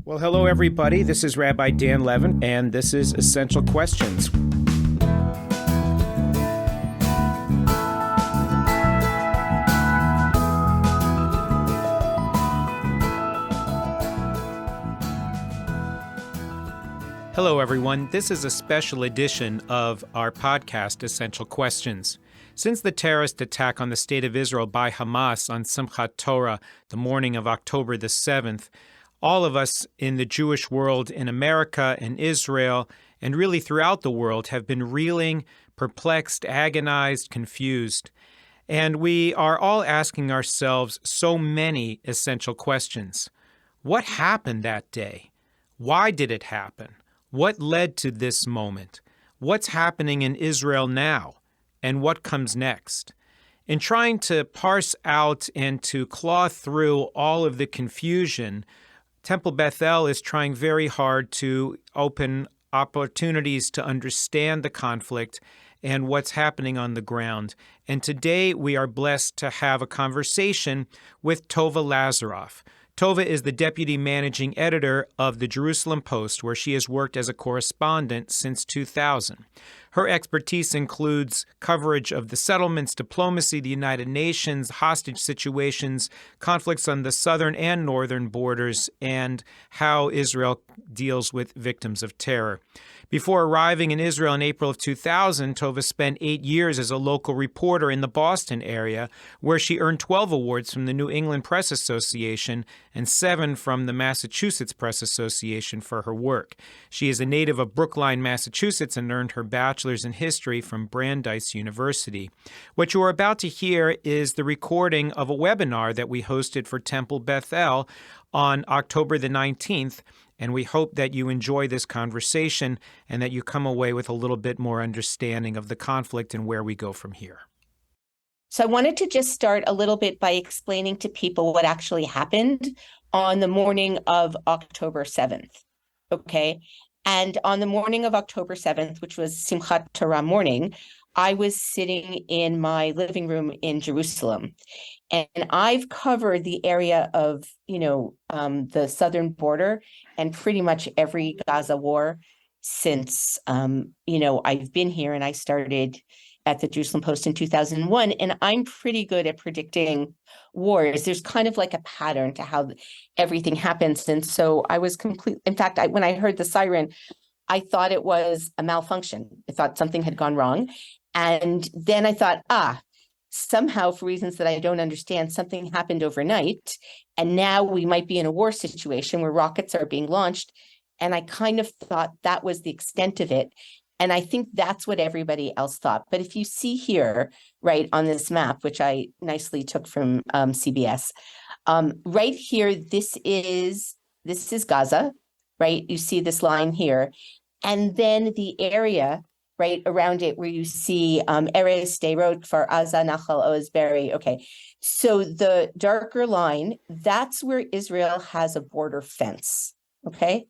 Well, hello, everybody. This is Rabbi Dan Levin, and this is Essential Questions. Hello, everyone. This is a special edition of our podcast, Essential Questions. Since the terrorist attack on the State of Israel by Hamas on Simchat Torah, the morning of October the 7th, all of us in the Jewish world in America and Israel, and really throughout the world, have been reeling, perplexed, agonized, confused. And we are all asking ourselves so many essential questions. What happened that day? Why did it happen? What led to this moment? What's happening in Israel now? And what comes next? In trying to parse out and to claw through all of the confusion, Temple Bethel is trying very hard to open opportunities to understand the conflict and what's happening on the ground. And today we are blessed to have a conversation with Tovah Lazaroff. Tovah is the deputy managing editor of the Jerusalem Post, where she has worked as a correspondent since 2000. Her expertise includes coverage of the settlements, diplomacy, the United Nations, hostage situations, conflicts on the southern and northern borders, and how Israel deals with victims of terror. Before arriving in Israel in April of 2000, Tovah spent 8 years as a local reporter in the Boston area, where she earned 12 awards from the New England Press Association and 7 from the Massachusetts Press Association for her work. She is a native of Brookline, Massachusetts, and earned her bachelor's in history from Brandeis University. What you are about to hear is the recording of a webinar that we hosted for Temple Bethel on October the 19th, and we hope that you enjoy this conversation and that you come away with a little bit more understanding of the conflict and where we go from here. So I wanted to just start a little bit by explaining to people what actually happened on the morning of October 7th, okay? And on the morning of October 7th, which was Simchat Torah morning, I was sitting in my living room in Jerusalem. And I've covered the area of, the southern border and pretty much every Gaza war since, I've been here, and I started at the Jerusalem Post in 2001. And I'm pretty good at predicting wars. There's kind of like a pattern to how everything happens. And so I was in fact, when I heard the siren, I thought it was a malfunction. I thought something had gone wrong. And then I thought, somehow, for reasons that I don't understand, something happened overnight, and now we might be in a war situation where rockets are being launched. And I kind of thought that was the extent of it. And I think that's what everybody else thought. But if you see here, right on this map, which I nicely took from CBS, right here, this is Gaza, right? You see this line here. And then the area right around it where you see Erez, Sderot, Kfar Aza, Nachal Oz, Be'eri. Okay, so the darker line, that's where Israel has a border fence, okay?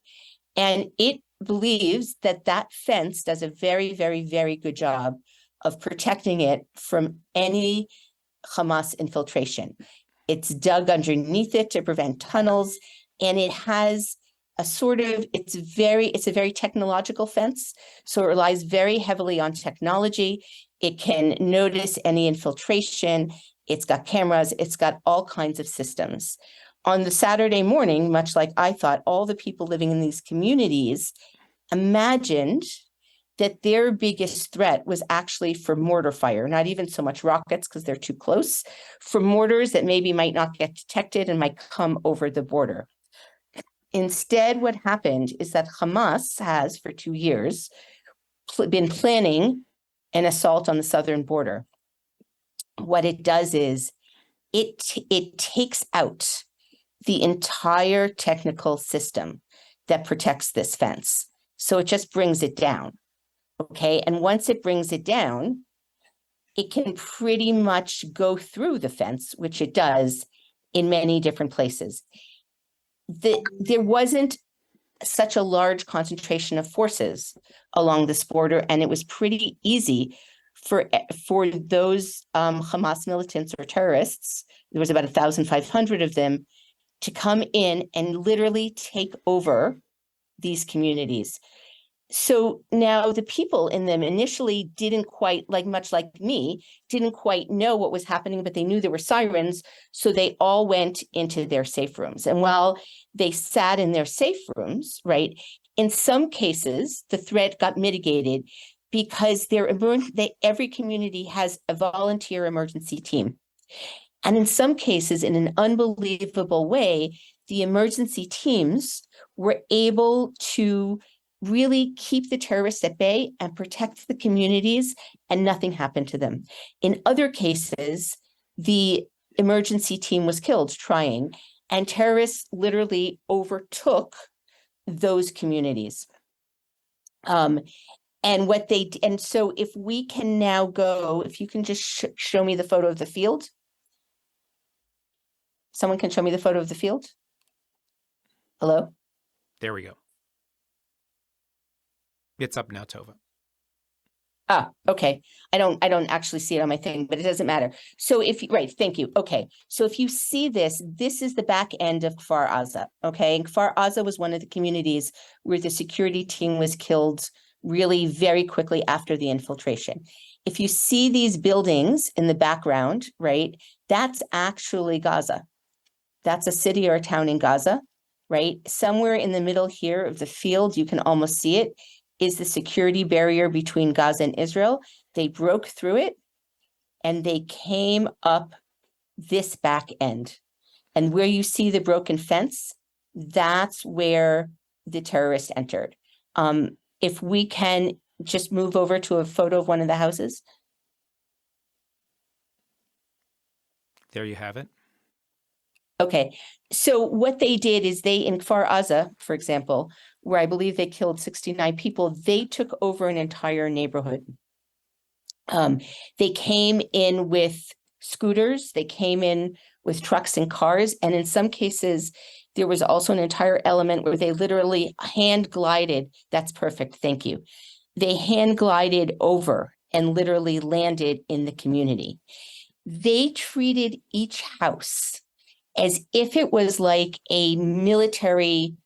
And it believes that that fence does a very, very, very good job of protecting it from any Hamas infiltration. It's dug underneath it to prevent tunnels, and it has it's a very technological fence. So it relies very heavily on technology. It can notice any infiltration. It's got cameras. It's got all kinds of systems. On the Saturday morning, much like I thought, all the people living in these communities imagined that their biggest threat was actually for mortar fire, not even so much rockets because they're too close, for mortars that maybe might not get detected and might come over the border. Instead, what happened is that Hamas has, for 2 years, been planning an assault on the southern border. What it does is it takes out the entire technical system that protects this fence. So it just brings it down, okay? And once it brings it down, it can pretty much go through the fence, which it does in many different places. There wasn't such a large concentration of forces along this border, and it was pretty easy for those Hamas militants or terrorists, there was about 1,500 of them, to come in and literally take over these communities. So now the people in them initially didn't quite, like much like me, didn't quite know what was happening, but they knew there were sirens. So they all went into their safe rooms. And while they sat in their safe rooms, right, in some cases, the threat got mitigated because every community has a volunteer emergency team. And in some cases, in an unbelievable way, the emergency teams were able to really keep the terrorists at bay and protect the communities, and nothing happened to them. In other cases, the emergency team was killed trying, and terrorists literally overtook those communities. And so if we can now go, if you can just show me the photo of the field. Someone can show me the photo of the field? Hello? There we go. It's up now, Tovah. Okay. I don't actually see it on my thing, but it doesn't matter. So right, thank you. Okay. So if you see this is the back end of Kfar Aza. Okay. And Kfar Aza was one of the communities where the security team was killed really very quickly after the infiltration. If you see these buildings in the background, right, that's actually Gaza. That's a city or a town in Gaza, right? Somewhere in the middle here of the field, you can almost see it, is the security barrier between Gaza and Israel. They broke through it and they came up this back end. And where you see the broken fence, that's where the terrorists entered. If we can just move over to a photo of one of the houses. There you have it. Okay, so what they did is in Kfar Aza, for example, where I believe they killed 69 people, they took over an entire neighborhood. They came in with scooters, they came in with trucks and cars, and in some cases, there was also an entire element where they literally hand glided. That's perfect, thank you. They hand glided over and literally landed in the community. They treated each house as if it was like a military,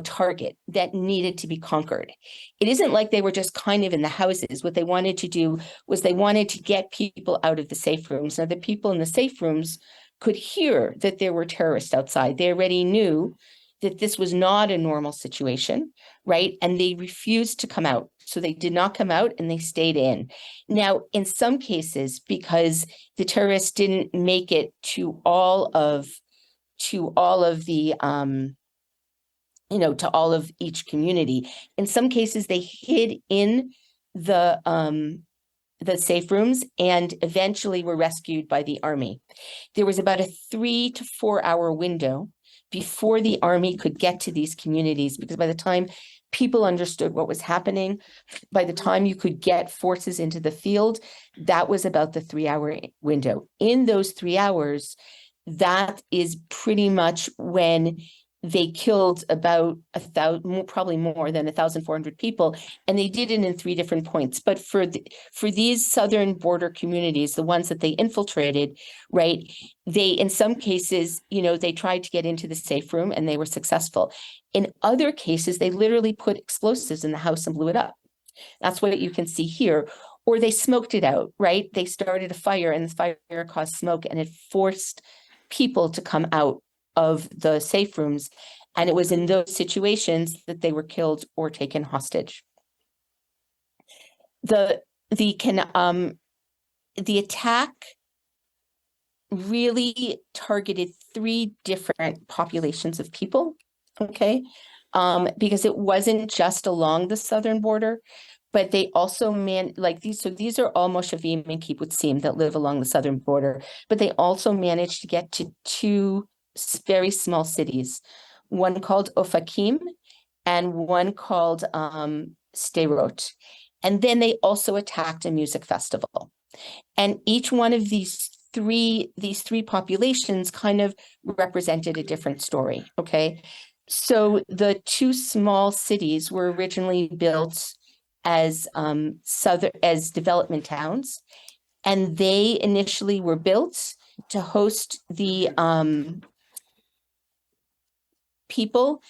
target that needed to be conquered. It isn't like they were just kind of in the houses. What they wanted to do was they wanted to get people out of the safe rooms. Now, the people in the safe rooms could hear that there were terrorists outside. They already knew that this was not a normal situation, right? And they refused to come out. So they did not come out and they stayed in. Now, in some cases, because the terrorists didn't make it to all of the to all of each community, in some cases they hid in the safe rooms and eventually were rescued by the army. There was about a 3 to 4 hour window before the army could get to these communities, because by the time people understood what was happening, by the time you could get forces into the field, that was about the 3 hour window. In those 3 hours, that is pretty much when they killed about 1,000, probably more than 1,400 people, and they did it in 3 different points. But for these southern border communities, the ones that they infiltrated, right, they, in some cases, they tried to get into the safe room and they were successful. In other cases, they literally put explosives in the house and blew it up. That's what you can see here. Or they smoked it out, right? They started a fire and the fire caused smoke and it forced people to come out of the safe rooms. And it was in those situations that they were killed or taken hostage. The attack really targeted 3 different populations of people, okay? Because it wasn't just along the southern border, but they also these are all Moshavim and Kibbutzim that live along the southern border, but they also managed to get to 2 very small cities, one called Ofakim and one called Sderot. And then they also attacked a music festival. And each one of these three populations kind of represented a different story, okay? So the 2 small cities were originally built as development towns, and they initially were built to host the people,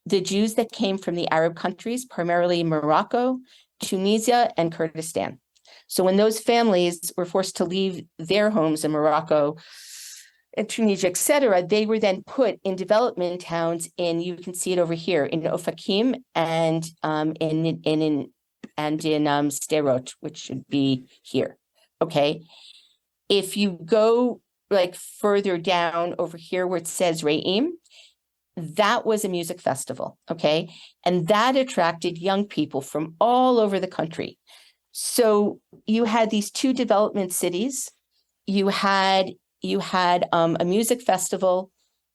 the Jews that came from the Arab countries, primarily Morocco, Tunisia, and Kurdistan. So when those families were forced to leave their homes in Morocco and Tunisia, et cetera, they were then put in development towns you can see it over here, in Ofakim and in Sderot, which should be here, okay? If you go like further down over here where it says Re'im, that was a music festival, okay? And that attracted young people from all over the country. So you had these two development cities. You had a music festival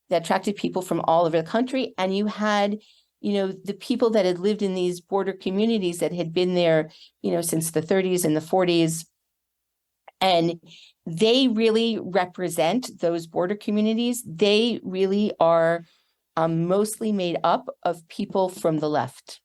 that attracted people from all over the country, and you had, the people that had lived in these border communities that had been there, since the 30s and the 40s. And they really represent those border communities. They really are mostly made up of people from the left.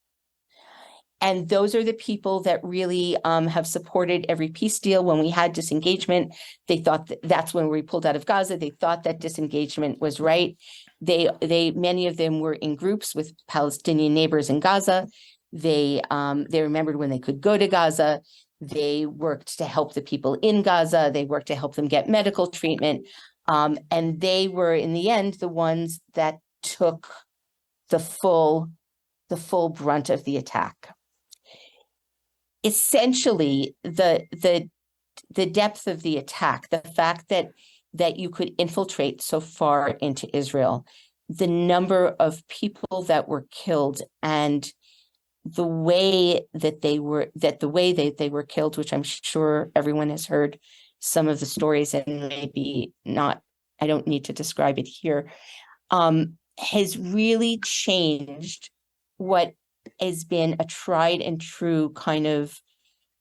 And those are the people that really have supported every peace deal. When we had disengagement, they thought that's when we pulled out of Gaza. They thought that disengagement was right. Many of them were in groups with Palestinian neighbors in Gaza. They remembered when they could go to Gaza. They worked to help the people in Gaza. They worked to help them get medical treatment. And they were, in the end, the ones that took the full brunt of the attack. Essentially, the depth of the attack, the fact that you could infiltrate so far into Israel, the number of people that were killed, and the way that they were killed, which I'm sure everyone has heard some of the stories, and maybe not, I don't need to describe it here, has really changed what has been a tried and true kind of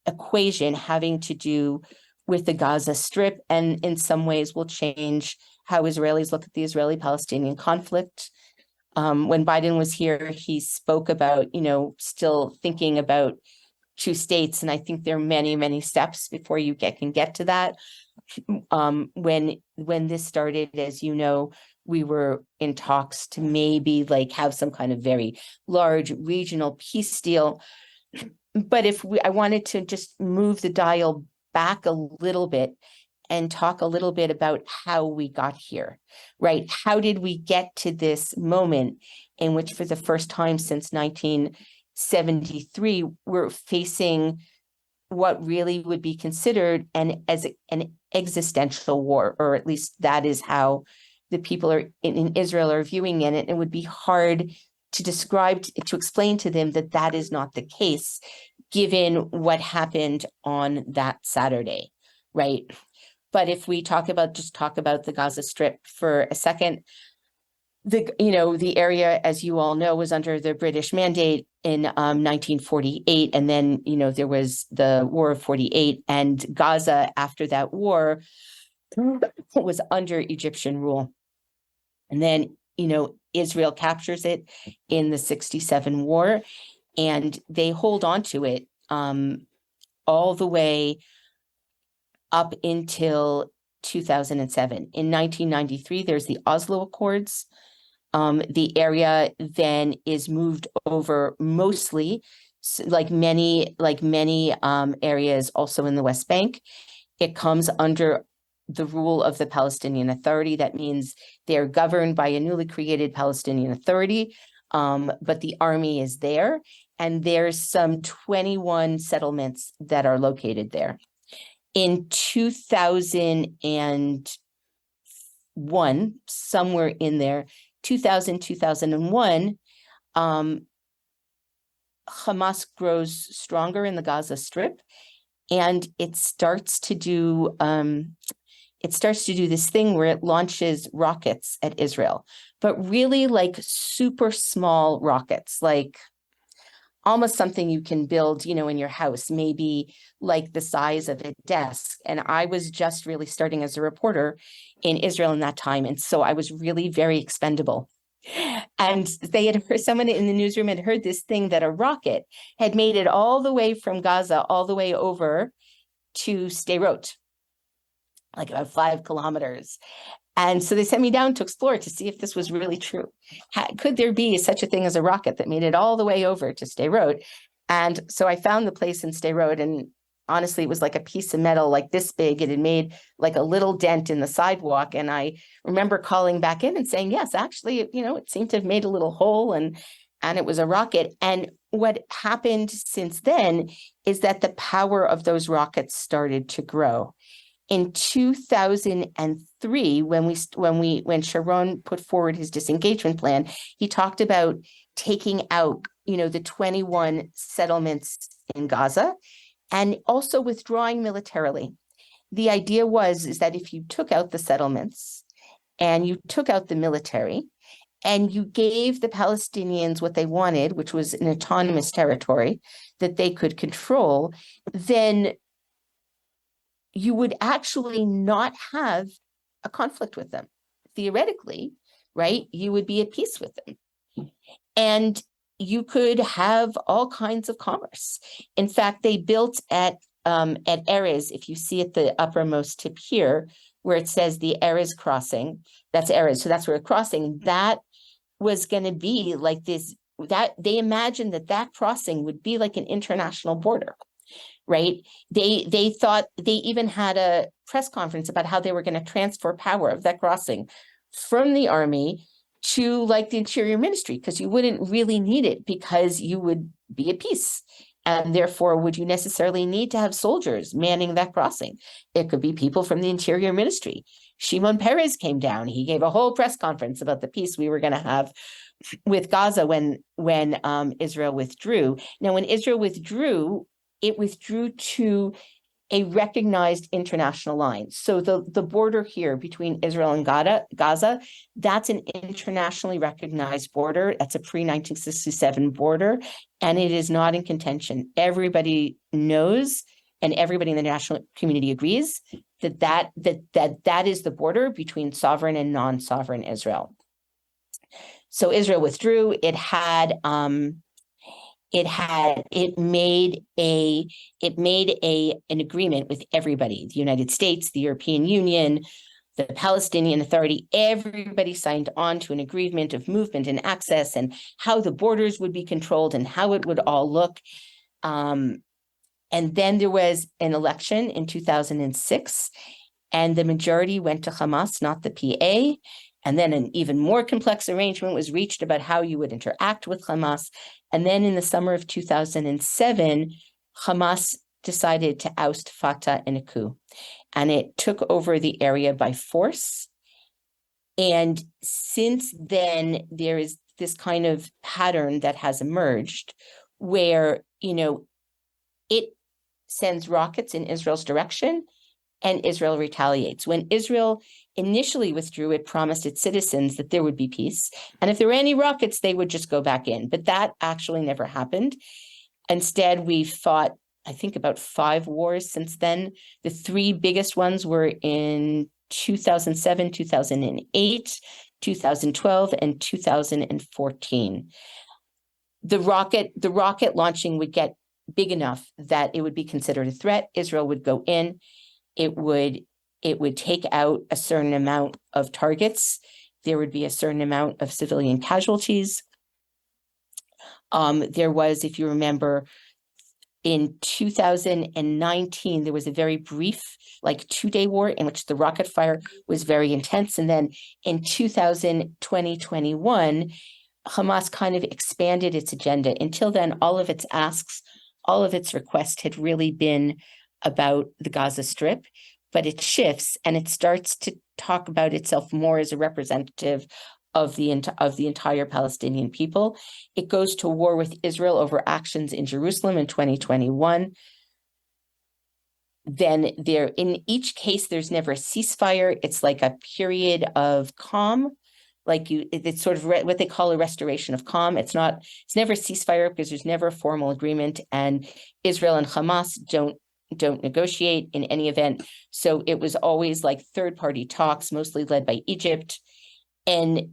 equation having to do with the Gaza Strip, and in some ways will change how Israelis look at the Israeli-Palestinian conflict. When Biden was here, he spoke about, still thinking about two states, and I think there are many, many steps before you can get to that. When this started, as you know, we were in talks to maybe have some kind of very large regional peace deal. But I wanted to just move the dial back a little bit and talk a little bit about how we got here, right? How did we get to this moment in which, for the first time since 1973, we're facing what really would be considered an existential war, or at least that is how the people in Israel are viewing it. It would be hard to explain to them that is not the case, given what happened on that Saturday, right? But if we talk about the Gaza Strip for a second, the area, as you all know, was under the British mandate in 1948, and then there was the War of 48, and Gaza after that war was under Egyptian rule, and then Israel captures it in the 1967 war, and they hold on to it all the way up until 2007. In 1993, there's the Oslo Accords. The area then is moved over mostly, like many areas also in the West Bank. It comes under the rule of the Palestinian Authority. That means they're governed by a newly created Palestinian Authority, but the army is there, and there's some 21 settlements that are located there. In 2001, somewhere in there, 2001, Hamas grows stronger in the Gaza Strip, and it starts to do this thing where it launches rockets at Israel, but really super small rockets, almost something you can build, in your house, maybe the size of a desk. And I was just really starting as a reporter in Israel in that time. And so I was really very expendable. And they had heard, someone in the newsroom had heard this thing that a rocket had made it all the way from Gaza, all the way over to Sderot, about 5 kilometers. And so they sent me down to explore to see if this was really true. Could there be such a thing as a rocket that made it all the way over to Sderot? And so I found the place in Sderot, and honestly, it was like a piece of metal like this big. It had made like a little dent in the sidewalk. And I remember calling back in and saying, yes, actually, it seemed to have made a little hole, and it was a rocket. And what happened since then is that the power of those rockets started to grow. In 2003, when Sharon put forward his disengagement plan, he talked about taking out, the 21 settlements in Gaza and also withdrawing militarily. The idea is that if you took out the settlements and you took out the military and you gave the Palestinians what they wanted, which was an autonomous territory that they could control, then you would actually not have a conflict with them. Theoretically, right? You would be at peace with them. And you could have all kinds of commerce. In fact, they built at Erez, if you see at the uppermost tip here, where it says the Erez crossing, that's Erez. So that's where it's crossing. That was going to be like this, that they imagined that crossing would be like an international border. Right? They thought, they even had a press conference about how they were going to transfer power of that crossing from the army to like the Interior Ministry, because you wouldn't really need it because you would be at peace. And therefore, would you necessarily need to have soldiers manning that crossing? It could be people from the Interior Ministry. Shimon Peres came down. He gave a whole press conference about the peace we were going to have with Gaza when Israel withdrew. Now, when Israel withdrew, it withdrew to a recognized international line. So the border here between Israel and Gaza, that's an internationally recognized border. That's a pre-1967 border, and it is not in contention. Everybody knows, and everybody in the national community agrees that is the border between sovereign and non-sovereign Israel. So Israel withdrew. It made an agreement with everybody, the United States, the European Union, the Palestinian Authority. Everybody signed on to an agreement of movement and access and how the borders would be controlled and how it would all look. And then there was an election in 2006, and the majority went to Hamas, not the PA. And then an even more complex arrangement was reached about how you would interact with Hamas. And then in the summer of 2007, Hamas decided to oust Fatah in a coup, and it took over the area by force. And since then, there is this kind of pattern that has emerged where, it sends rockets in Israel's direction and Israel retaliates. When Israel initially withdrew, it promised its citizens that there would be peace. And if there were any rockets, they would just go back in. But that actually never happened. Instead, we fought, I think, about 5 wars since then. The 3 biggest ones were in 2007, 2008, 2012, and 2014. The rocket launching would get big enough that it would be considered a threat. Israel would go in. It would take out a certain amount of targets. There would be a certain amount of civilian casualties. There was, if you remember, in 2019, there was a very brief, 2-day war in which the rocket fire was very intense. And then in 2021, Hamas kind of expanded its agenda. Until then, all of its asks, all of its requests had really been about the Gaza Strip. But it shifts and it starts to talk about itself more as a representative of the entire Palestinian people. It goes to war with Israel over actions in Jerusalem in 2021. Then in each case, there's never a ceasefire. It's like a period of calm. It's sort of what they call a restoration of calm. It's never a ceasefire because there's never a formal agreement, and Israel and Hamas don't negotiate in any event. So it was always like third-party talks, mostly led by Egypt. And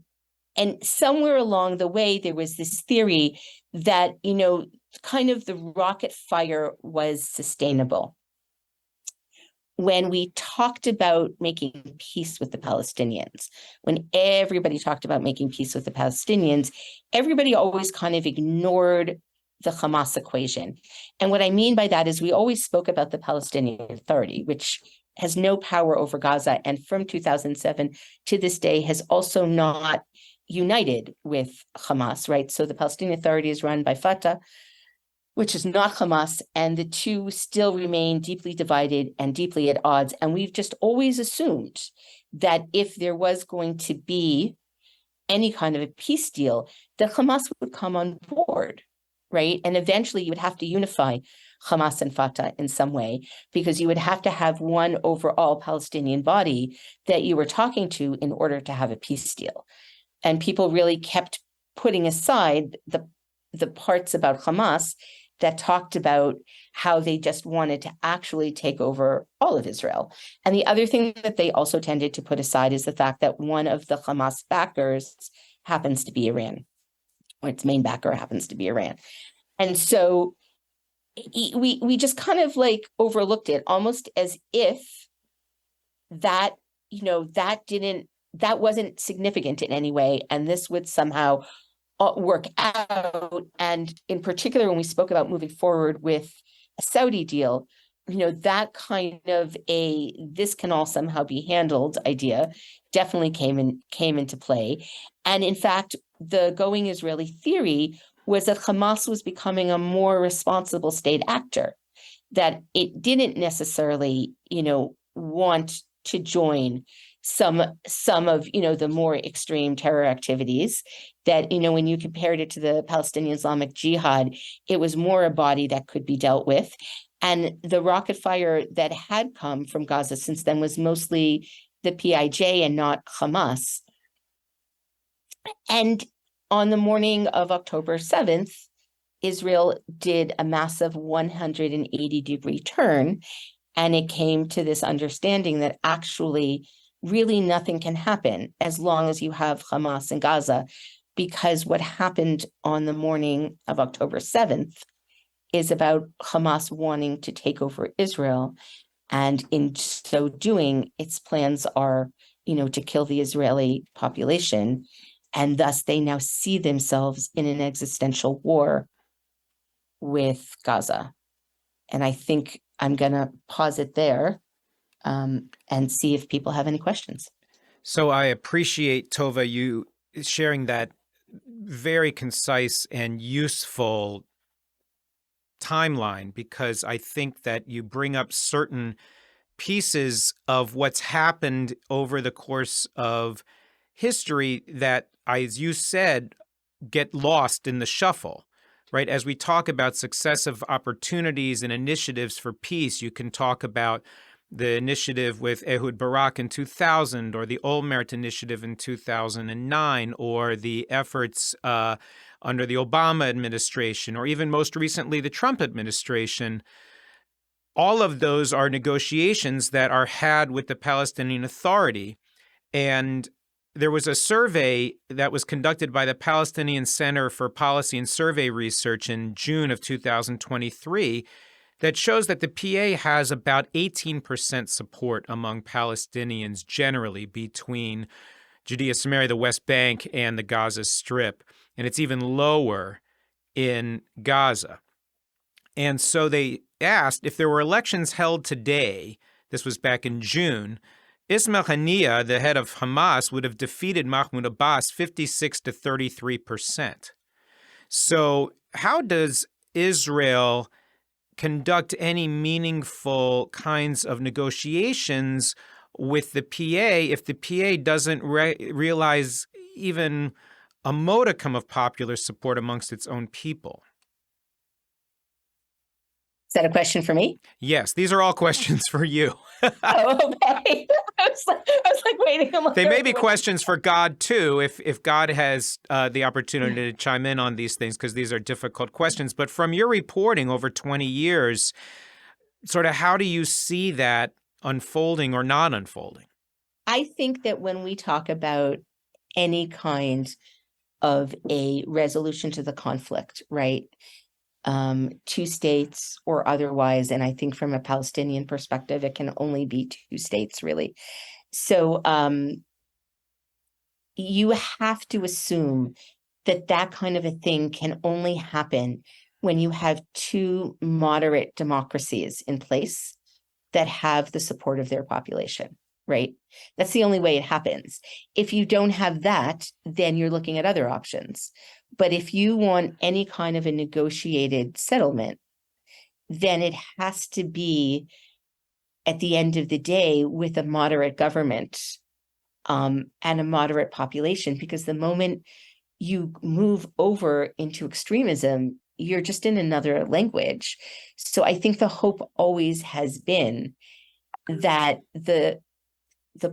somewhere along the way, there was this theory that, kind of the rocket fire was sustainable. when we talked about making peace with the Palestinians, when everybody talked about making peace with the Palestinians, everybody always kind of ignored the Hamas equation. And what I mean by that is we always spoke about the Palestinian Authority, which has no power over Gaza, and from 2007 to this day has also not united with Hamas, right? So the Palestinian Authority is run by Fatah, which is not Hamas, and the two still remain deeply divided and deeply at odds. And we've just always assumed that if there was going to be any kind of a peace deal, that Hamas would come on board, right? And eventually you would have to unify Hamas and Fatah in some way, because you would have to have one overall Palestinian body that you were talking to in order to have a peace deal. And people really kept putting aside the parts about Hamas that talked about how they just wanted to actually take over all of Israel. And the other thing that they also tended to put aside is the fact that one of the Hamas backers happens to be Iran, or its main backer happens to be Iran. And so we just kind of like overlooked it, almost as if that, that wasn't significant in any way, and this would somehow work out. And in particular, when we spoke about moving forward with a Saudi deal, that kind of this can all somehow be handled idea definitely came into play. And in fact, the going Israeli theory was that Hamas was becoming a more responsible state actor, that it didn't necessarily, want to join some of the more extreme terror activities, that when you compared it to the Palestinian Islamic Jihad, it was more a body that could be dealt with. And the rocket fire that had come from Gaza since then was mostly the PIJ and not Hamas. And on the morning of October 7th, Israel did a massive 180-degree turn, and it came to this understanding that actually really nothing can happen as long as you have Hamas in Gaza, because what happened on the morning of October 7th is about Hamas wanting to take over Israel. And in so doing, its plans are, to kill the Israeli population. And thus they now see themselves in an existential war with Gaza. And I think I'm going to pause it there and see if people have any questions. So I appreciate, Tovah, you sharing that very concise and useful timeline, because I think that you bring up certain pieces of what's happened over the course of history that, as you said, get lost in the shuffle, right? As we talk about successive opportunities and initiatives for peace, you can talk about the initiative with Ehud Barak in 2000, or the Olmert initiative in 2009, or the efforts under the Obama administration, or even most recently the Trump administration. All of those are negotiations that are had with the Palestinian Authority. And there was a survey that was conducted by the Palestinian Center for Policy and Survey Research in June of 2023 that shows that the PA has about 18% support among Palestinians generally between Judea, Samaria, the West Bank, and the Gaza Strip. And it's even lower in Gaza. And so they asked if there were elections held today, this was back in June, Ismail Haniyeh, the head of Hamas, would have defeated Mahmoud Abbas 56 to 33%. So how does Israel conduct any meaningful kinds of negotiations with the PA if the PA doesn't realize even a modicum of popular support amongst its own people? Is that a question for me? Yes, these are all questions for you. Oh, okay. I was like waiting. They may be questions for God, too, if God has the opportunity to chime in on these things, because these are difficult questions. But from your reporting over 20 years, sort of how do you see that unfolding or not unfolding? I think that when we talk about any kind of a resolution to the conflict, right, two states or otherwise. And I think from a Palestinian perspective, it can only be two states, really. So you have to assume that that kind of a thing can only happen when you have two moderate democracies in place that have the support of their population, right? That's the only way it happens. If you don't have that, then you're looking at other options. But if you want any kind of a negotiated settlement, then it has to be, at the end of the day, with a moderate government and a moderate population, because the moment you move over into extremism, you're just in another language. So I think the hope always has been that the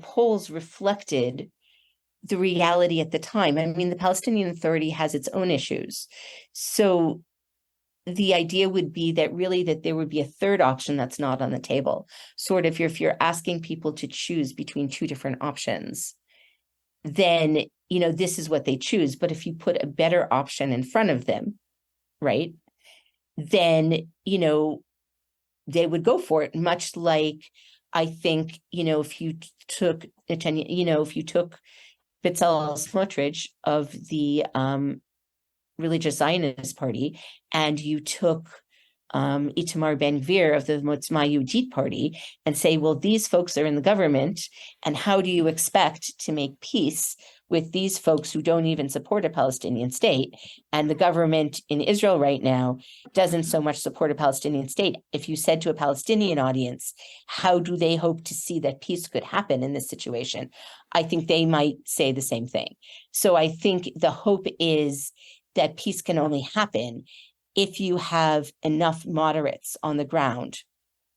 polls reflected the reality at the time. I mean, the Palestinian Authority has its own issues. So the idea would be that really that there would be a third option that's not on the table. Sort of if you're asking people to choose between two different options, then, this is what they choose. But if you put a better option in front of them, right, then, they would go for it. Much like, I think, if you took Netanyahu, if you took Bezalel Smotrich of the religious Zionist party, and you took Itamar Ben-Gvir of the Motzma Yehudit party, and say, well, these folks are in the government, and how do you expect to make peace with these folks who don't even support a Palestinian state? And the government in Israel right now doesn't so much support a Palestinian state. If you said to a Palestinian audience, how do they hope to see that peace could happen in this situation? I think they might say the same thing. So I think the hope is that peace can only happen if you have enough moderates on the ground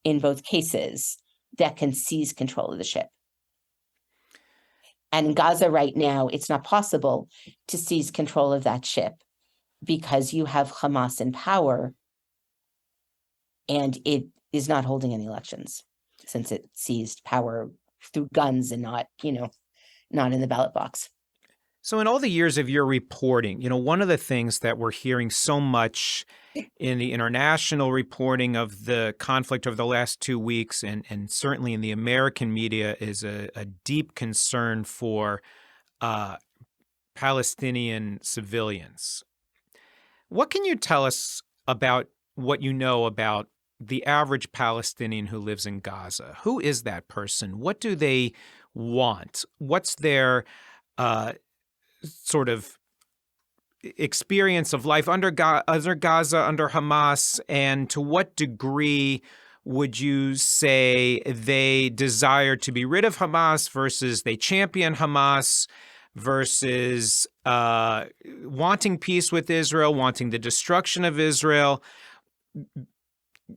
in both cases that can seize control of the ship. And in Gaza right now, it's not possible to seize control of that ship because you have Hamas in power, and it is not holding any elections since it seized power through guns and not in the ballot box. So in all the years of your reporting, one of the things that we're hearing so much in the international reporting of the conflict over the last 2 weeks, and certainly in the American media, is a deep concern for Palestinian civilians. What can you tell us about what you know about the average Palestinian who lives in Gaza? Who is that person? What do they want? What's their sort of experience of life under Gaza, under Hamas, and to what degree would you say they desire to be rid of Hamas versus they champion Hamas versus wanting peace with Israel, wanting the destruction of Israel?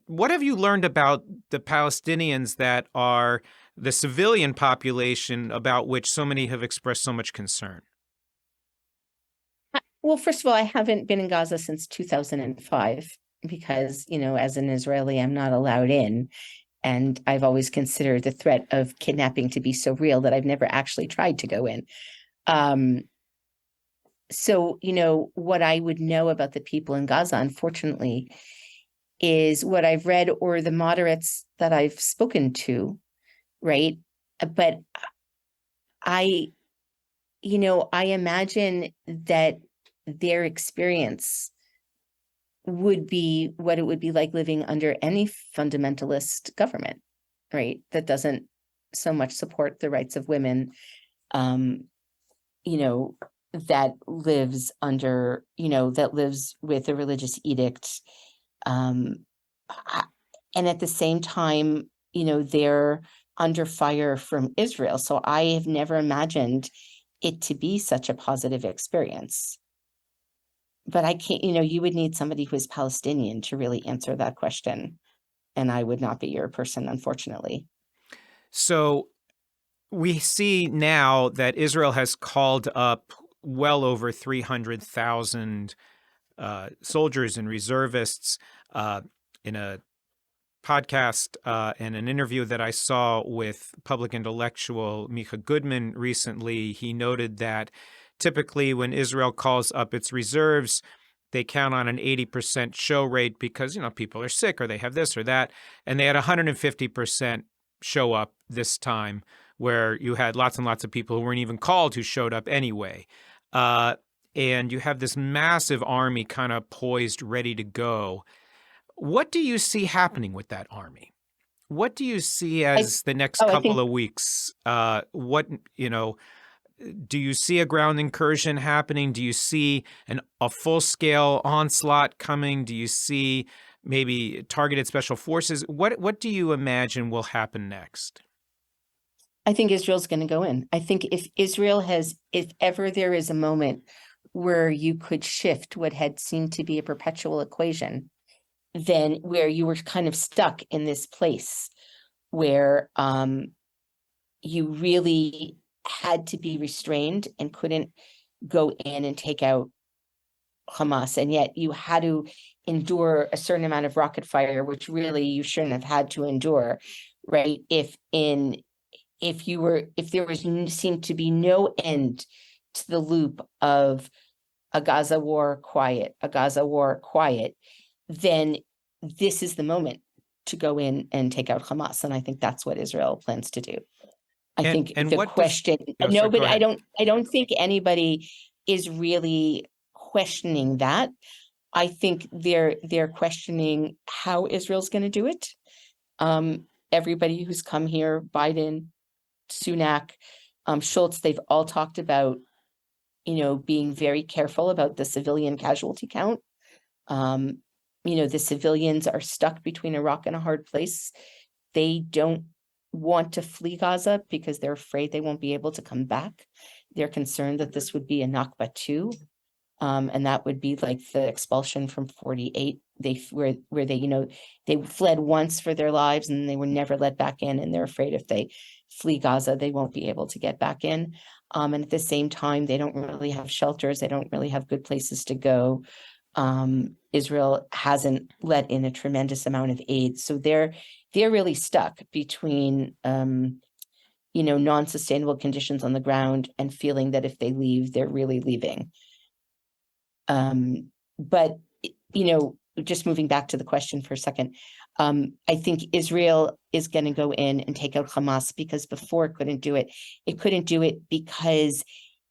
What have you learned about the Palestinians that are the civilian population about which so many have expressed so much concern? Well, first of all, I haven't been in Gaza since 2005 because, as an Israeli, I'm not allowed in. And I've always considered the threat of kidnapping to be so real that I've never actually tried to go in. So, what I would know about the people in Gaza, unfortunately, is what I've read or the moderates that I've spoken to, right? But I imagine that their experience would be what it would be like living under any fundamentalist government, right? That doesn't so much support the rights of women, that lives under, that lives with a religious edict. And at the same time, they're under fire from Israel. So I have never imagined it to be such a positive experience. But I can't, you would need somebody who is Palestinian to really answer that question. And I would not be your person, unfortunately. So we see now that Israel has called up well over 300,000 soldiers and reservists. In a podcast and an interview that I saw with public intellectual Micha Goodman recently, he noted that typically when Israel calls up its reserves, they count on an 80% show rate because, people are sick or they have this or that. And they had 150% show up this time, where you had lots and lots of people who weren't even called who showed up anyway. And you have this massive army kind of poised, ready to go. What do you see happening with that army? What do you see as the next couple of weeks? Do you see a ground incursion happening? Do you see a full-scale onslaught coming? Do you see maybe targeted special forces? What do you imagine will happen next? I think Israel's going to go in. I think if ever there is a moment where you could shift what had seemed to be a perpetual equation, then where you were kind of stuck in this place where you really had to be restrained and couldn't go in and take out Hamas, and yet you had to endure a certain amount of rocket fire, which really you shouldn't have had to endure, right? If there seemed to be no end to the loop of a Gaza war quiet, then this is the moment to go in and take out Hamas. And I think that's what Israel plans to do. I think the question, but I don't think anybody is really questioning that. I think they're questioning how Israel's going to do it. Everybody who's come here, Biden, Sunak, Schultz, they've all talked about, being very careful about the civilian casualty count. The civilians are stuck between a rock and a hard place. They don't want to flee Gaza because they're afraid they won't be able to come back. They're concerned that this would be a Nakba 2. And that would be like the expulsion from 48. They fled once for their lives and they were never let back in. And they're afraid if they flee Gaza, they won't be able to get back in. And at the same time, they don't really have shelters. They don't really have good places to go. Israel hasn't let in a tremendous amount of aid. So they're really stuck between, non-sustainable conditions on the ground and feeling that if they leave, they're really leaving. But just moving back to the question for a second, I think Israel is going to go in and take out Hamas because before it couldn't do it. It couldn't do it because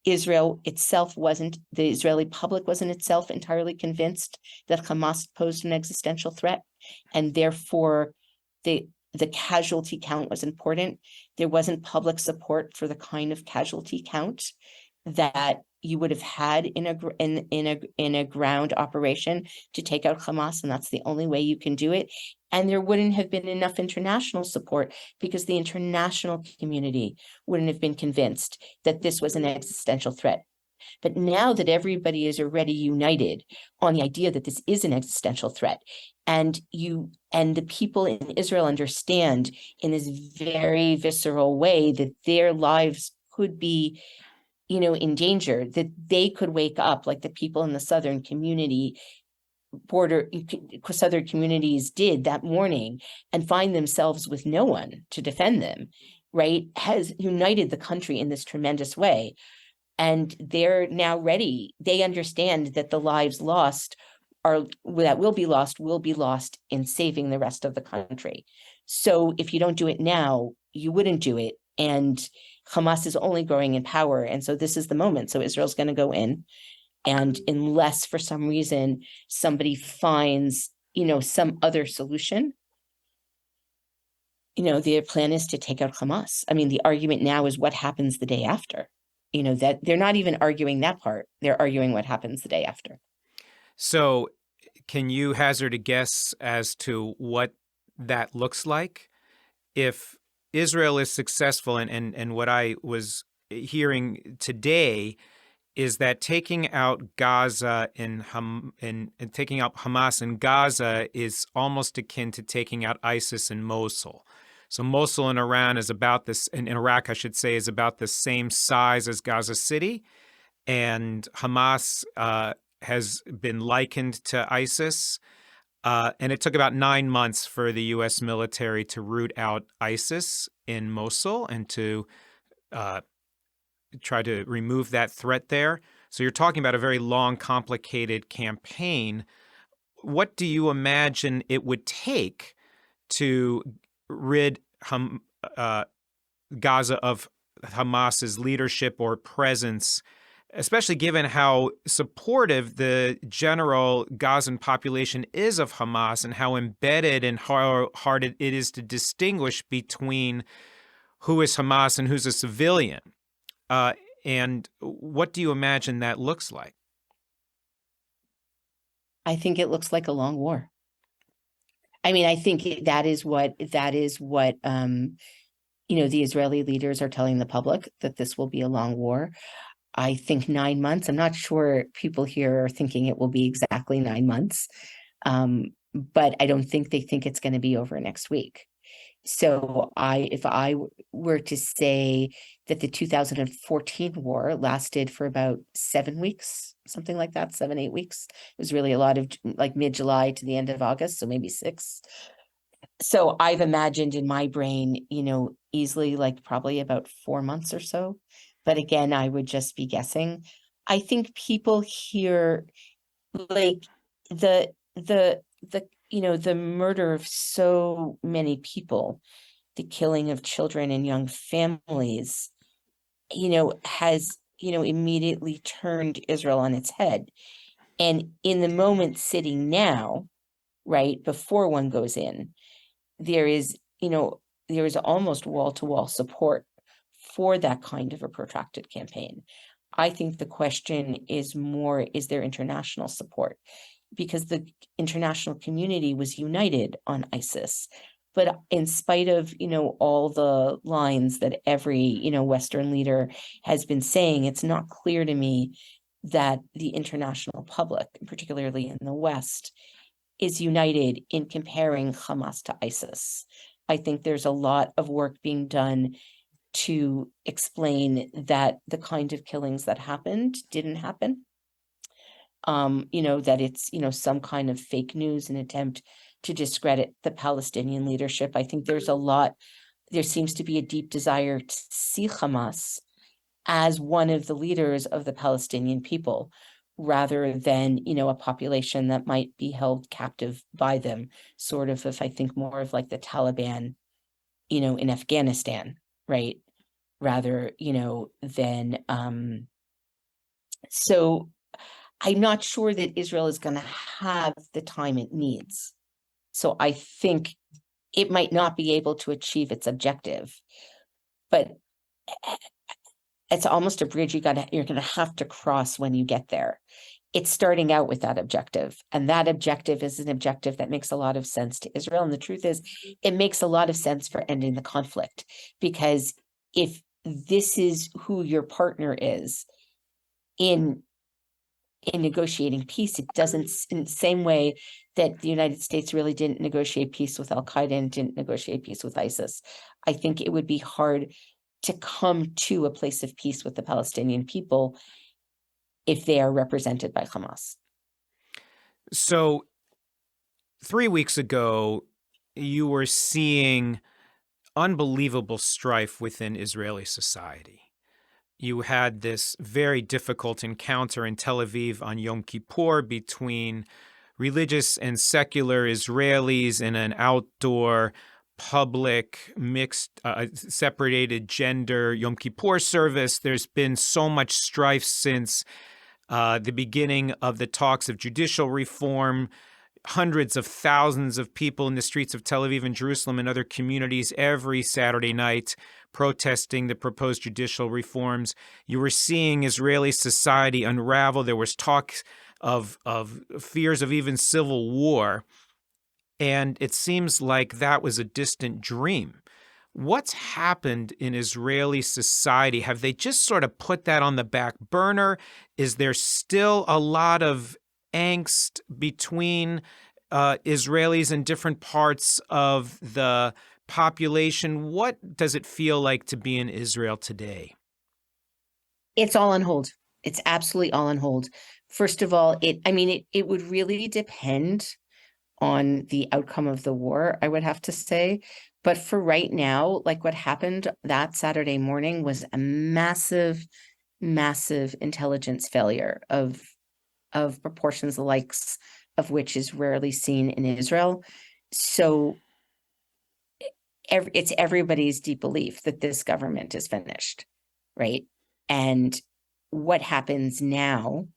Israel itself the Israeli public wasn't itself entirely convinced that Hamas posed an existential threat. And therefore, the casualty count was important. There wasn't public support for the kind of casualty count that you would have had in a ground operation to take out Hamas, and that's the only way you can do it. And there wouldn't have been enough international support because the international community wouldn't have been convinced that this was an existential threat. But now that everybody is already united on the idea that this is an existential threat, and the people in Israel understand in this very visceral way that their lives could be in danger, that they could wake up like the people in the southern communities did that morning and find themselves with no one to defend them, right, has united the country in this tremendous way. And they're now ready. They understand that the lives lost will be lost in saving the rest of the country. So if you don't do it now, you wouldn't do it. And Hamas is only growing in power. And so this is the moment. So Israel's going to go in. And unless for some reason somebody finds, some other solution, their plan is to take out Hamas. I mean, the argument now is what happens the day after. That they're not even arguing that part. They're arguing what happens the day after. So can you hazard a guess as to what that looks like? If Israel is successful, and what I was hearing today is that taking out Gaza and taking out Hamas in Gaza is almost akin to taking out ISIS in Mosul. So Mosul in Iran is about this, in Iraq, I should say, is about the same size as Gaza City, and Hamas has been likened to ISIS. And it took about 9 months for the U.S. military to root out ISIS in Mosul and to try to remove that threat there. So you're talking about a very long, complicated campaign. What do you imagine it would take to rid Gaza of Hamas's leadership or presence, especially given how supportive the general Gazan population is of Hamas and how embedded and how hard it is to distinguish between who is Hamas and who's a civilian? And what do you imagine that looks like? I think it looks like a long war. I mean, I think that is what the Israeli leaders are telling the public, that this will be a long war. I think 9 months. I'm not sure people here are thinking it will be exactly 9 months, but I don't think they think it's going to be over next week. So if I were to say that the 2014 war lasted for about 7 weeks, something like that, 7-8 weeks, it was really a lot of like mid-July to the end of August, so maybe 6. So I've imagined in my brain, easily like probably about 4 months or so. But again, I would just be guessing. I think people here, like the murder of so many people, the killing of children and young families, has, immediately turned Israel on its head. And in the moment sitting now, right, before one goes in, there is almost wall-to-wall support for that kind of a protracted campaign. I think the question is more, is there international support? Because the international community was united on ISIS. But in spite of, all the lines that every, Western leader has been saying, it's not clear to me that the international public, particularly in the West, is united in comparing Hamas to ISIS. I think there's a lot of work being done to explain that the kind of killings that happened didn't happen. That it's, some kind of fake news, an attempt to discredit the Palestinian leadership. I think there seems to be a deep desire to see Hamas as one of the leaders of the Palestinian people, rather than, a population that might be held captive by them, sort of, if I think more of like the Taliban, in Afghanistan, right? Rather, than, so I'm not sure that Israel is going to have the time it needs. So I think it might not be able to achieve its objective, but it's almost a bridge you're going to have to cross when you get there. It's starting out with that objective, and that objective is an objective that makes a lot of sense to Israel. And the truth is, it makes a lot of sense for ending the conflict, because if this is who your partner is in negotiating peace, it doesn't, in the same way that the United States really didn't negotiate peace with Al-Qaeda and didn't negotiate peace with ISIS. I think it would be hard to come to a place of peace with the Palestinian people if they are represented by Hamas. So 3 weeks ago, you were seeing unbelievable strife within Israeli society. You had this very difficult encounter in Tel Aviv on Yom Kippur between religious and secular Israelis in an outdoor, public, mixed, separated gender Yom Kippur service. There's been so much strife since the beginning of the talks of judicial reform. Hundreds of thousands of people in the streets of Tel Aviv and Jerusalem and other communities every Saturday night protesting the proposed judicial reforms. You were seeing Israeli society unravel. There was talk of fears of even civil war. And it seems like that was a distant dream. What's happened in Israeli society? Have they just sort of put that on the back burner? Is there still a lot of angst between Israelis in different parts of the population? What does it feel like to be in Israel today? It's all on hold. It's absolutely all on hold. First of all, it would really depend on the outcome of the war, I would have to say. But for right now, like what happened that Saturday morning was a massive massive intelligence failure of proportions the likes of which is rarely seen in Israel. So it's everybody's deep belief that this government is finished, right? And what happens now,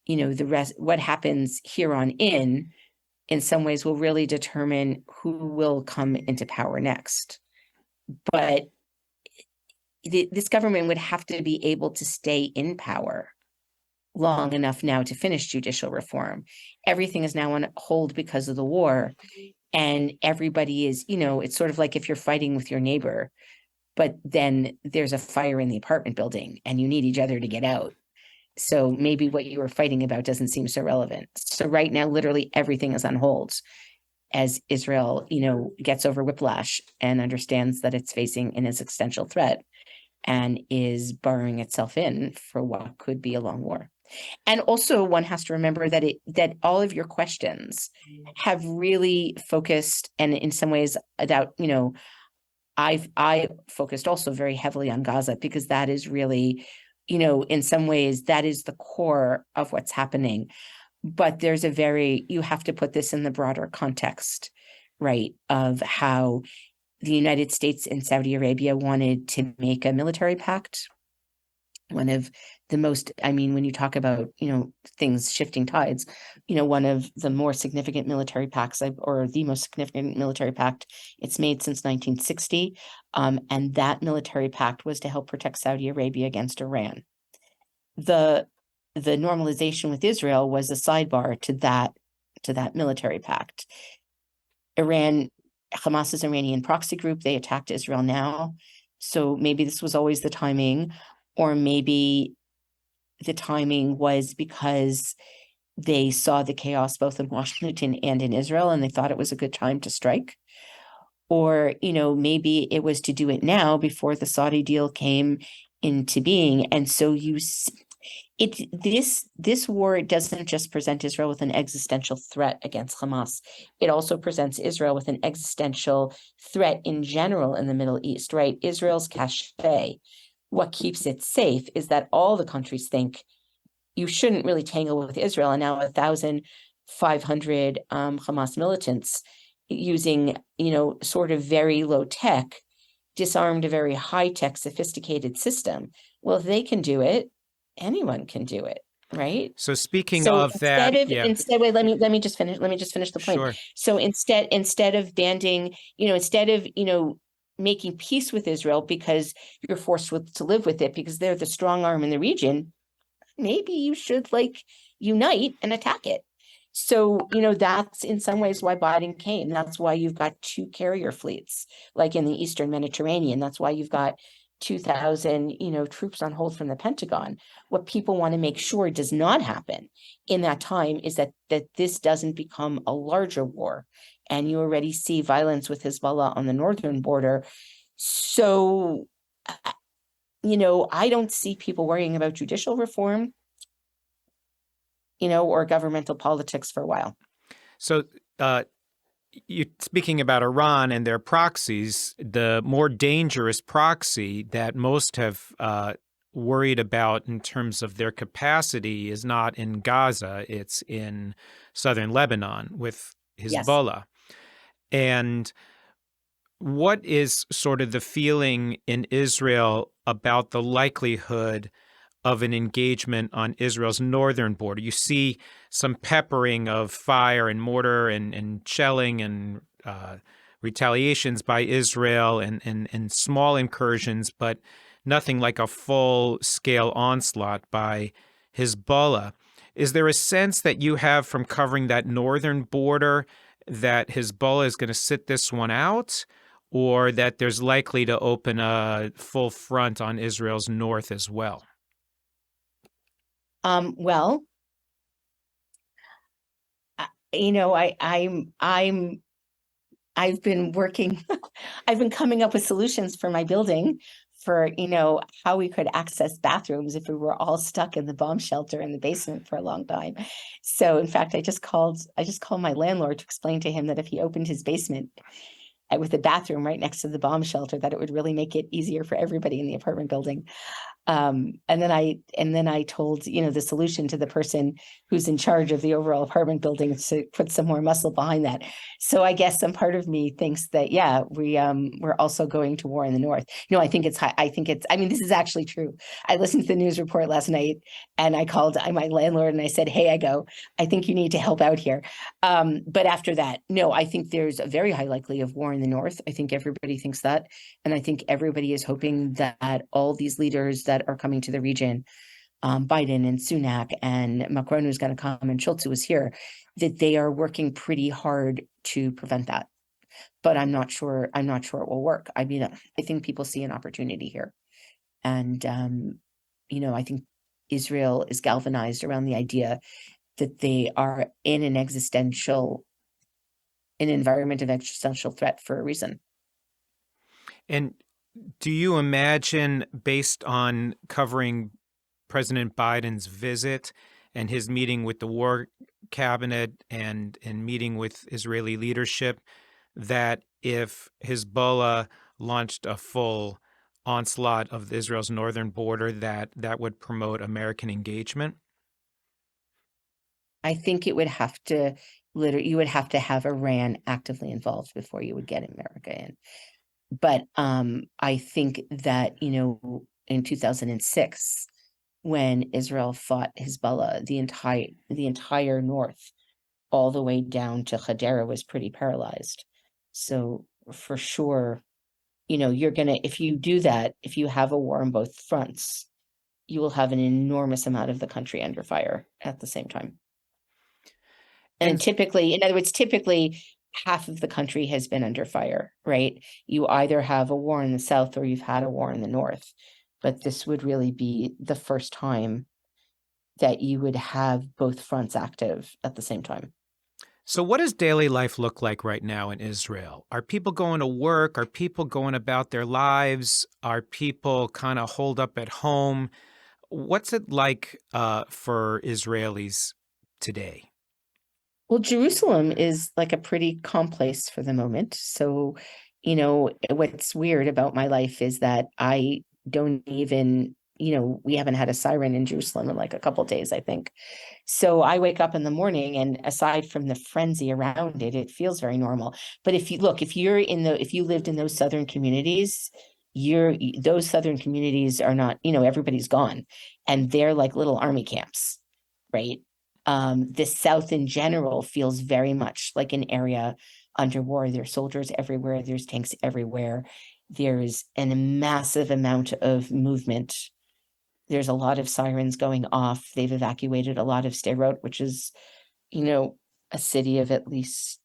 what happens here on in some ways will really determine who will come into power next. But this government would have to be able to stay in power long enough now to finish judicial reform. Everything is now on hold because of the war. And everybody is, it's sort of like if you're fighting with your neighbor, but then there's a fire in the apartment building and you need each other to get out. So maybe what you were fighting about doesn't seem so relevant. So right now, literally everything is on hold as Israel, gets over whiplash and understands that it's facing an existential threat and is burrowing itself in for what could be a long war. And also one has to remember that all of your questions have really focused, and in some ways about, I focused also very heavily on Gaza because that is really, in some ways that is the core of what's happening. But you have to put this in the broader context, right, of how the United States and Saudi Arabia wanted to make a military pact. One of the most, when you talk about, things shifting tides, one of the more significant military pacts, or the most significant military pact it's made since 1960. And that military pact was to help protect Saudi Arabia against Iran. The normalization with Israel was a sidebar to that military pact. Hamas's Iranian proxy group, they attacked Israel now. So maybe this was always the timing, or maybe the timing was because they saw the chaos both in Washington and in Israel, and they thought it was a good time to strike. Or, maybe it was to do it now before the Saudi deal came into being. And so this war doesn't just present Israel with an existential threat against Hamas. It also presents Israel with an existential threat in general in the Middle East, right? Israel's cachet, what keeps it safe is that all the countries think you shouldn't really tangle with Israel. And now 1,500 Hamas militants using, sort of very low tech, disarmed a very high tech, sophisticated system. Well, if they can do it, anyone can do it, right? So speaking of that, wait, let me just finish the point. Sure. So instead of banding, making peace with Israel because you're forced to live with it because they're the strong arm in the region, maybe you should unite and attack it. So, that's in some ways why Biden came. That's why you've got 2 carrier fleets, like in the Eastern Mediterranean. That's why you've got 2,000, troops on hold from the Pentagon. What people want to make sure does not happen in that time is that this doesn't become a larger war. And you already see violence with Hezbollah on the northern border. So, I don't see people worrying about judicial reform, or governmental politics for a while. So, you speaking about Iran and their proxies, the more dangerous proxy that most have worried about in terms of their capacity is not in Gaza, it's in southern Lebanon with Hezbollah. Yes. And what is sort of the feeling in Israel about the likelihood of an engagement on Israel's northern border? You see some peppering of fire and mortar and shelling and retaliations by Israel and small incursions, but nothing like a full-scale onslaught by Hezbollah. Is there a sense that you have from covering that northern border that Hezbollah is going to sit this one out, or that there's likely to open a full front on Israel's north as well? Well, I've been working, I've been coming up with solutions for my building for, how we could access bathrooms if we were all stuck in the bomb shelter in the basement for a long time. So in fact, I just called my landlord to explain to him that if he opened his basement with a bathroom right next to the bomb shelter, that it would really make it easier for everybody in the apartment building. And then I told, the solution to the person who's in charge of the overall apartment building to put some more muscle behind that. So I guess some part of me thinks that, yeah, we're also going to war in the north. I think this is actually true. I listened to the news report last night and I called my landlord and I said, hey, I think you need to help out here. But after that, no, I think there's a very high likelihood of war in the north. I think everybody thinks that. And I think everybody is hoping that all these leaders that are coming to the region, Biden and Sunak and Macron, who's going to come, and Schultz, who was here, that they are working pretty hard to prevent that. But I'm not sure it will work. I mean, I think people see an opportunity here. And, I think Israel is galvanized around the idea that they are in an environment of existential threat for a reason. And do you imagine, based on covering President Biden's visit and his meeting with the war cabinet and meeting with Israeli leadership, that if Hezbollah launched a full onslaught of Israel's northern border, that would promote American engagement? I think it would have to you would have to have Iran actively involved before you would get America in. But I think that, in 2006, when Israel fought Hezbollah, the entire north, all the way down to Hadera, was pretty paralyzed. So for sure, if you do that, if you have a war on both fronts, you will have an enormous amount of the country under fire at the same time. And typically half of the country has been under fire, right? You either have a war in the south or you've had a war in the north. But this would really be the first time that you would have both fronts active at the same time. So what does daily life look like right now in Israel? Are people going to work? Are people going about their lives? Are people kind of holed up at home? What's it like for Israelis today? Well, Jerusalem is like a pretty calm place for the moment. So, what's weird about my life is that I don't even, we haven't had a siren in Jerusalem in like a couple of days, I think. So I wake up in the morning, and aside from the frenzy around it, it feels very normal. But if you lived in those southern communities, those southern communities are not, everybody's gone, and they're like little army camps, right? The South in general feels very much like an area under war. There's soldiers everywhere. There's tanks everywhere. There's a massive amount of movement. There's a lot of sirens going off. They've evacuated a lot of Sderot, which is, a city of at least,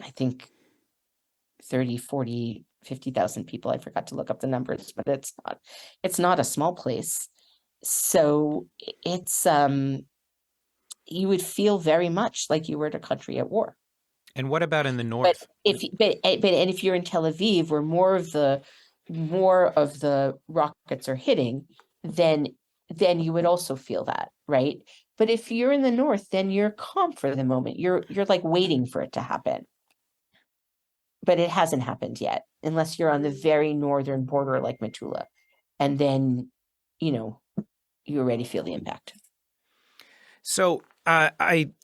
I think, 30, 40, 50,000 people. I forgot to look up the numbers, but it's not a small place. So it's, you would feel very much like you were in a country at war. And what about in the north? But if you're in Tel Aviv, where more of the rockets are hitting, then you would also feel that, right? But if you're in the north, then you're calm for the moment. You're like waiting for it to happen. But it hasn't happened yet, unless you're on the very northern border like Metula. And then, you already feel the impact. So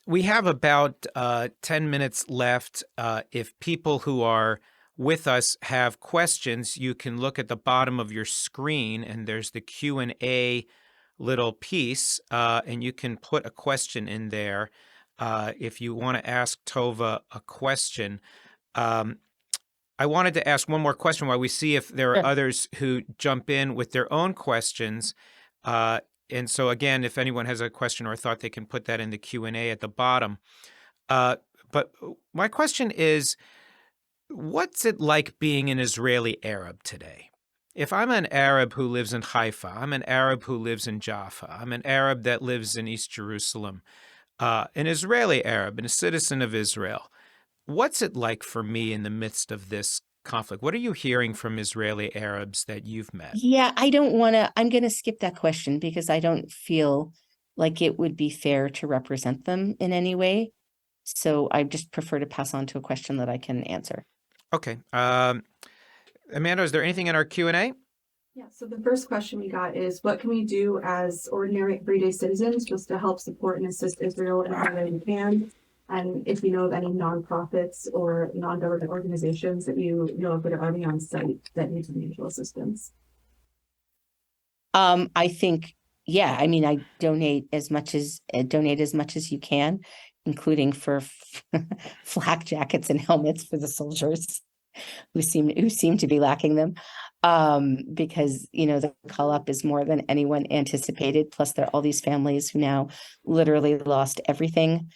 we have about 10 minutes left. If people who are with us have questions, you can look at the bottom of your screen, and there's the Q&A little piece, and you can put a question in there if you want to ask Tovah a question. I wanted to ask one more question while we see if there are others who jump in with their own questions. And so, again, if anyone has a question or a thought, they can put that in the Q&A at the bottom. But my question is, what's it like being an Israeli Arab today? If I'm an Arab who lives in Haifa, I'm an Arab who lives in Jaffa, I'm an Arab that lives in East Jerusalem, an Israeli Arab and a citizen of Israel, what's it like for me in the midst of this conflict? What are you hearing from Israeli Arabs that you've met? Yeah, I'm going to skip that question because I don't feel like it would be fair to represent them in any way. So I just prefer to pass on to a question that I can answer. Okay. Amanda, is there anything in our Q&A? Yeah, so the first question we got is, what can we do as ordinary everyday citizens just to help support and assist Israel in any way we can? And if you know of any nonprofits or non-government organizations that you know of that are already on site that need financial assistance. I think, yeah, I mean, I donate as much as you can, including for flak jackets and helmets for the soldiers who seem to be lacking them. Because, the call up is more than anyone anticipated. Plus, there are all these families who now literally lost everything.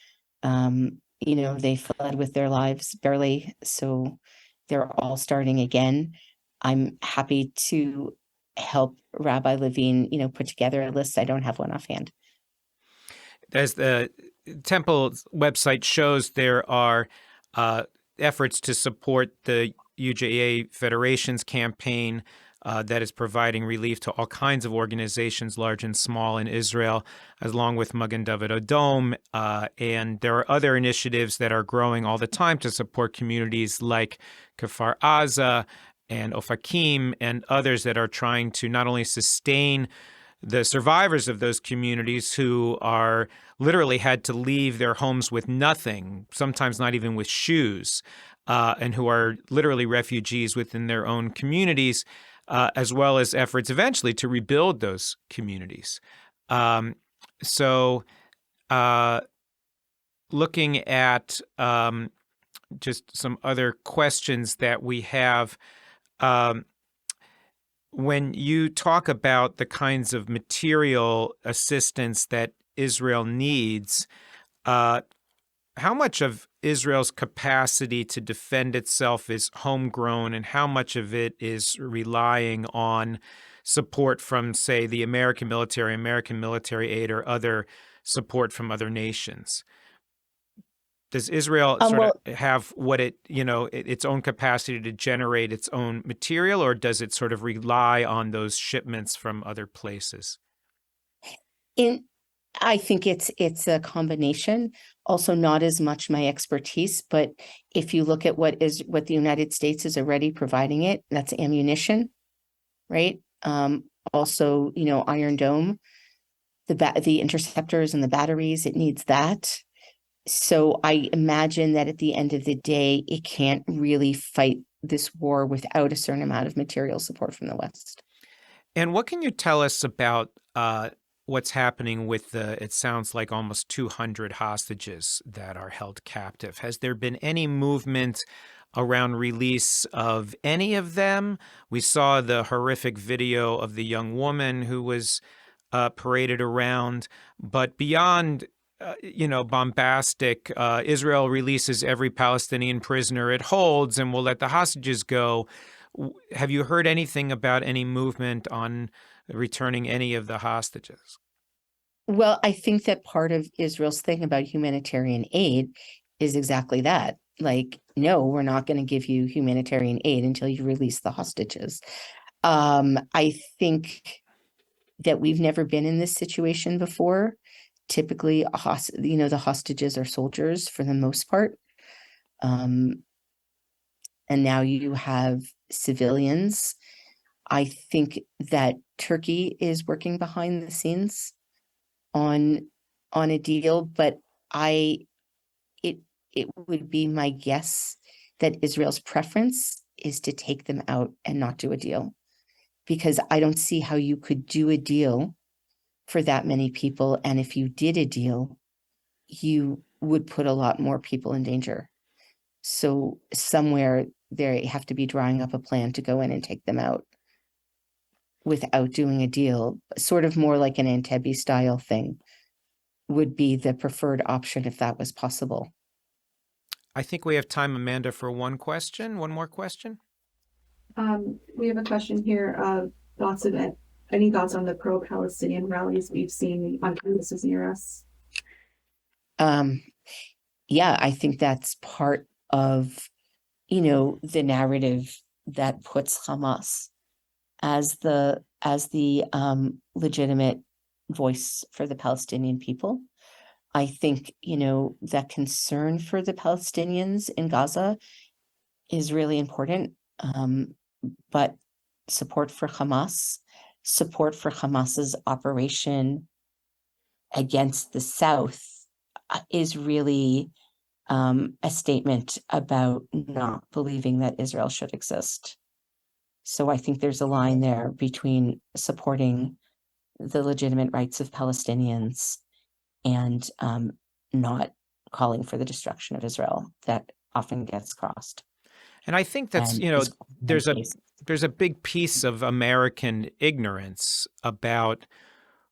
They fled with their lives barely, so they're all starting again. I'm happy to help Rabbi Levin, put together a list. I don't have one offhand. As the Temple's website shows, there are efforts to support the UJA Federation's campaign that is providing relief to all kinds of organizations, large and small, in Israel, along with Magen David Adom. And there are other initiatives that are growing all the time to support communities like Kfar Aza and Ofakim and others that are trying to not only sustain the survivors of those communities who are literally had to leave their homes with nothing, sometimes not even with shoes, and who are literally refugees within their own communities, as well as efforts eventually to rebuild those communities. Looking at just some other questions that we have, when you talk about the kinds of material assistance that Israel needs, how much of Israel's capacity to defend itself is homegrown, and how much of it is relying on support from, say, the American military aid, or other support from other nations? Does Israel have what its own capacity to generate its own material, or does it sort of rely on those shipments from other places? I think it's a combination. Also, not as much my expertise, but if you look at what the United States is already providing it, that's ammunition, right? Also, Iron Dome, the interceptors and the batteries, it needs that. So I imagine that at the end of the day, it can't really fight this war without a certain amount of material support from the West. And what can you tell us about what's happening with it sounds like almost 200 hostages that are held captive? Has there been any movement around release of any of them? We saw the horrific video of the young woman who was paraded around, but beyond bombastic, Israel releases every Palestinian prisoner it holds and will let the hostages go. Have you heard anything about any movement on returning any of the hostages? Well, I think that part of Israel's thing about humanitarian aid is exactly that. Like, no, we're not going to give you humanitarian aid until you release the hostages. I think that we've never been in this situation before. Typically, the hostages are soldiers for the most part. And now you have civilians. I think that Turkey is working behind the scenes on a deal, but it would be my guess that Israel's preference is to take them out and not do a deal, because I don't see how you could do a deal for that many people, and if you did a deal, you would put a lot more people in danger. So somewhere they have to be drawing up a plan to go in and take them out without doing a deal. Sort of more like an Entebbe style thing would be the preferred option if that was possible. I think we have time, Amanda, for one more question. We have a question here. Any thoughts on the pro-Palestinian rallies we've seen on campuses near us? Yeah, I think that's part of, the narrative that puts Hamas as the legitimate voice for the Palestinian people. I think, that concern for the Palestinians in Gaza is really important, but support for Hamas's operation against the South is really a statement about not believing that Israel should exist. So I think there's a line there between supporting the legitimate rights of Palestinians and not calling for the destruction of Israel that often gets crossed. And I think that's, there's a big piece of American ignorance about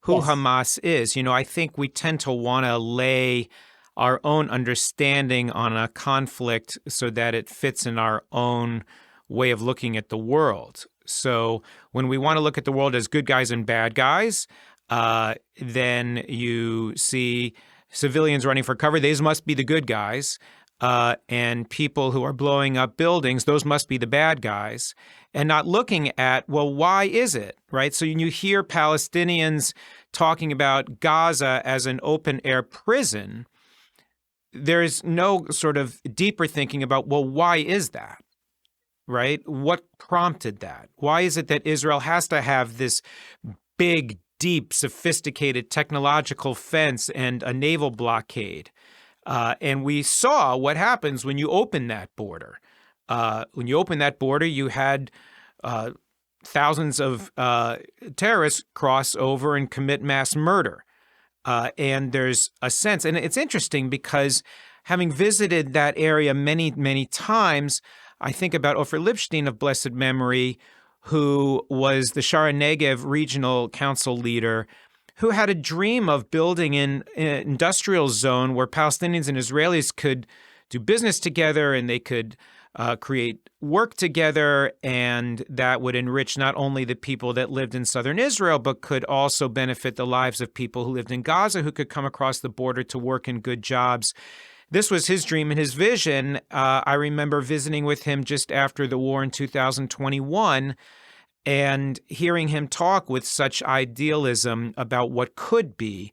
who Yes. Hamas is. I think we tend to want to lay our own understanding on a conflict so that it fits in our own way of looking at the world. So when we want to look at the world as good guys and bad guys, then you see civilians running for cover. These must be the good guys. And people who are blowing up buildings, those must be the bad guys. And not looking at, well, why is it, right? So you hear Palestinians talking about Gaza as an open-air prison. There's no sort of deeper thinking about, well, why is that, right? What prompted that? Why is it that Israel has to have this big, deep, sophisticated technological fence and a naval blockade? And we saw what happens when you open that border. When you open that border, you had thousands of terrorists cross over and commit mass murder. And there's a sense, and it's interesting because having visited that area many, many times, I think about Ofer Lipstein of blessed memory, who was the Shara Negev regional council leader, who had a dream of building an industrial zone where Palestinians and Israelis could do business together and they could create work together, and that would enrich not only the people that lived in southern Israel, but could also benefit the lives of people who lived in Gaza who could come across the border to work in good jobs. This was his dream and his vision. I remember visiting with him just after the war in 2021 and hearing him talk with such idealism about what could be.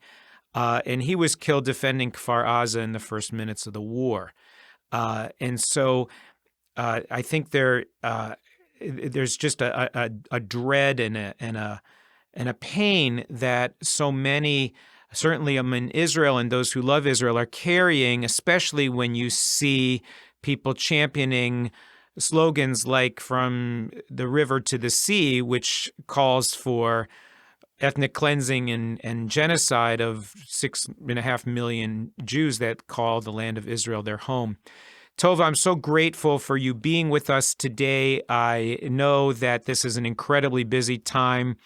And he was killed defending Kfar Aza in the first minutes of the war. And so I think there's just a dread and a pain that so many, certainly in Israel and those who love Israel, are carrying, especially when you see people championing slogans like "From the River to the Sea," which calls for ethnic cleansing and genocide of 6.5 million Jews that call the land of Israel their home. Tovah, I'm so grateful for you being with us today. I know that this is an incredibly busy time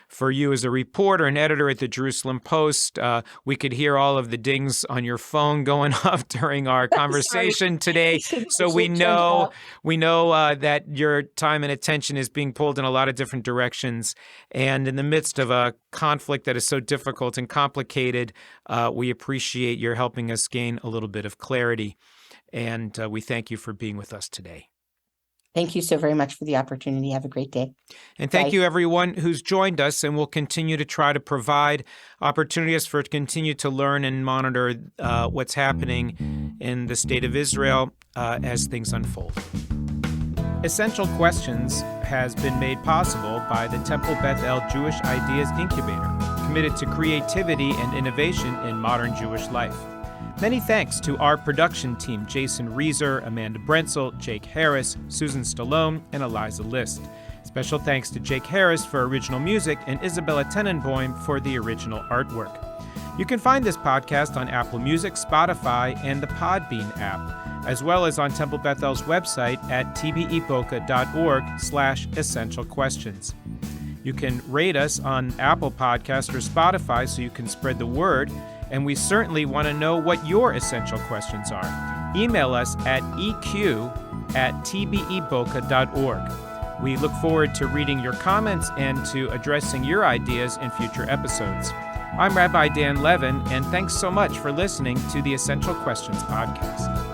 for you as a reporter and editor at the Jerusalem Post. We could hear all of the dings on your phone going off during our conversation today. So we know that your time and attention is being pulled in a lot of different directions. And in the midst of a conflict that is so difficult and complicated, we appreciate your helping us gain a little bit of clarity. And we thank you for being with us today. Thank you so very much for the opportunity. Have a great day. And thank you, everyone who's joined us, and we'll continue to try to provide opportunities for us to continue to learn and monitor what's happening in the state of Israel as things unfold. Essential Questions has been made possible by the Temple Beth El Jewish Ideas Incubator, committed to creativity and innovation in modern Jewish life. Many thanks to our production team, Jason Reeser, Amanda Brentzel, Jake Harris, Susan Stallone, and Eliza List. Special thanks to Jake Harris for original music and Isabella Tenenbaum for the original artwork. You can find this podcast on Apple Music, Spotify, and the Podbean app, as well as on Temple Beth El's website at tbeboca.org/essential questions. You can rate us on Apple Podcasts or Spotify so you can spread the word. And we certainly want to know what your essential questions are. Email us at eq@tbeboca.org. We look forward to reading your comments and to addressing your ideas in future episodes. I'm Rabbi Dan Levin, and thanks so much for listening to the Essential Questions podcast.